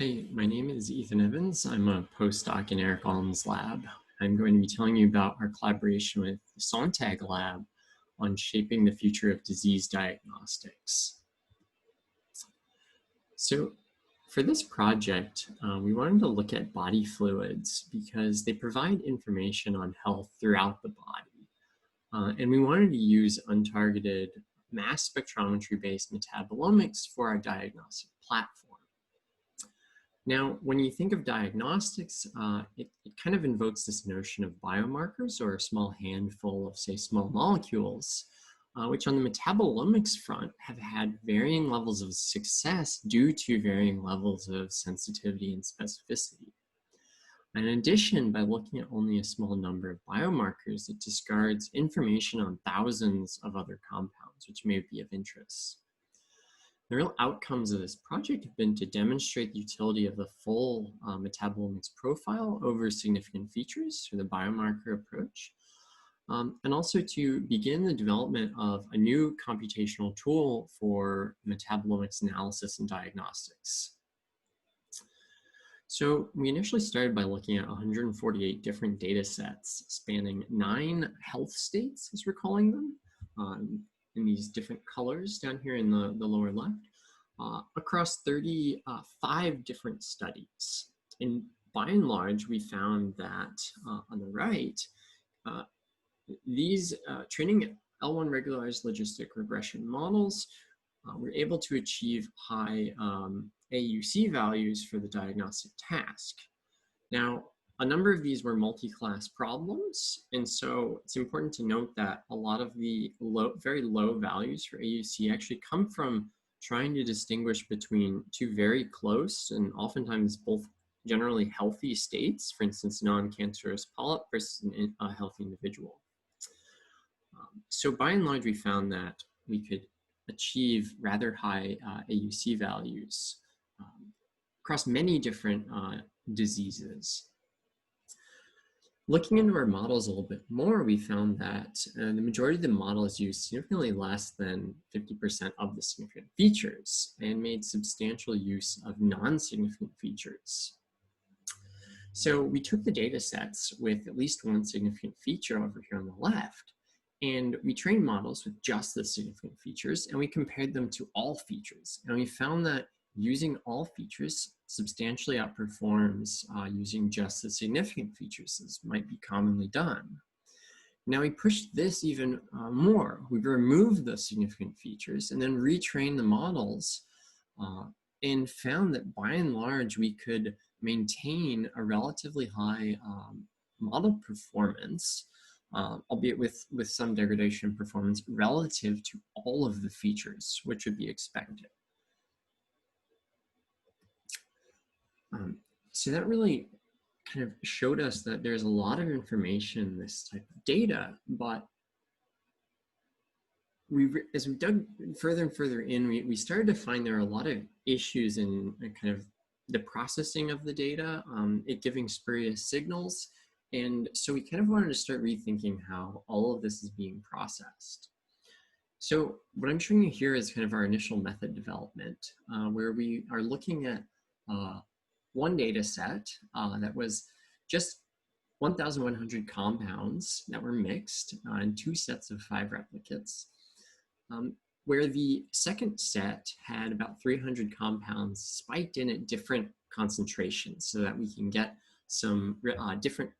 Hey, my name is Ethan Evans. I'm a postdoc in Eric Alm's lab. I'm going to be telling you about our collaboration with the Sontag lab on shaping the future of disease diagnostics. So for this project, we wanted to look at body fluids because they provide information on health throughout the body. And we wanted to use untargeted mass spectrometry-based metabolomics for our diagnostic platform. Now, when you think of diagnostics, it kind of invokes this notion of biomarkers or a small handful of, say, small molecules, which on the metabolomics front have had varying levels of success due to varying levels of sensitivity and specificity. In addition, by looking at only a small number of biomarkers, it discards information on thousands of other compounds, which may be of interest. The real outcomes of this project have been to demonstrate the utility of the full metabolomics profile over significant features through the biomarker approach, and also to begin the development of a new computational tool for metabolomics analysis and diagnostics. So we initially started by looking at 148 different data sets spanning 9 health states, as we're calling them, in these different colors down here in the lower left, across 35 different studies. And by and large, we found that on the right, these training L1 regularized logistic regression models were able to achieve high AUC values for the diagnostic task. Now, a number of these were multi-class problems, and so it's important to note that a lot of the very low values for AUC actually come from trying to distinguish between two very close and oftentimes both generally healthy states, for instance, non-cancerous polyp versus a healthy individual. So by and large, we found that we could achieve rather high AUC values across many different diseases. Looking into our models a little bit more, we found that the majority of the models used significantly less than 50% of the significant features and made substantial use of non-significant features. So we took the data sets with at least one significant feature over here on the left, and we trained models with just the significant features, and we compared them to all features. And we found that using all features substantially outperforms using just the significant features, as might be commonly done. Now we pushed this even more. We removed the significant features and then retrained the models and found that by and large, we could maintain a relatively high model performance, albeit with some degradation in performance relative to all of the features, which would be expected. So that really kind of showed us that there's a lot of information in this type of data, but as we dug further and further in, we started to find there are a lot of issues in kind of the processing of the data, it giving spurious signals. And so we kind of wanted to start rethinking how all of this is being processed. So what I'm showing you here is kind of our initial method development, where we are looking at one data set that was just 1,100 compounds that were mixed in 2 sets of 5 replicates, where the second set had about 300 compounds spiked in at different concentrations so that we can get some different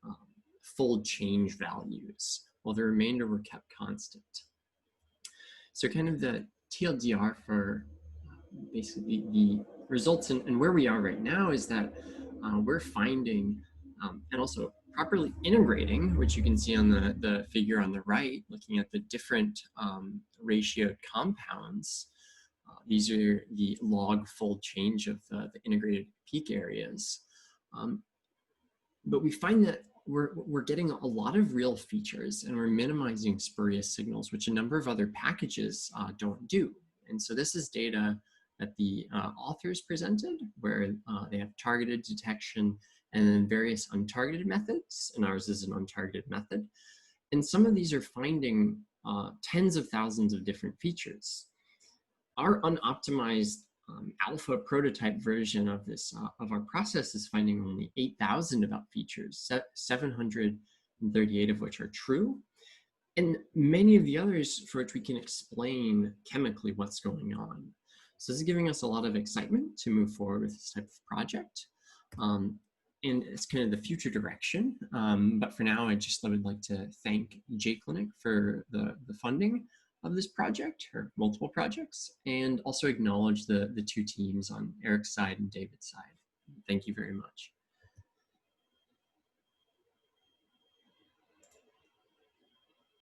fold change values, while the remainder were kept constant. So kind of the TLDR for basically the results and where we are right now is that we're finding and also properly integrating, which you can see on the figure on the right, looking at the different ratioed compounds. These are the log fold change of the integrated peak areas. But we find that we're getting a lot of real features and we're minimizing spurious signals, which a number of other packages don't do. And so this is data that the authors presented, where they have targeted detection and then various untargeted methods, and ours is an untargeted method. And some of these are finding tens of thousands of different features. Our unoptimized alpha prototype version of this of our process is finding only 8,000 about features, 738 of which are true, and many of the others for which we can explain chemically what's going on. So this is giving us a lot of excitement to move forward with this type of project. And it's kind of the future direction. But for now, I would like to thank J-Clinic for the funding of this project, or multiple projects, and also acknowledge the two teams on Eric's side and David's side. Thank you very much.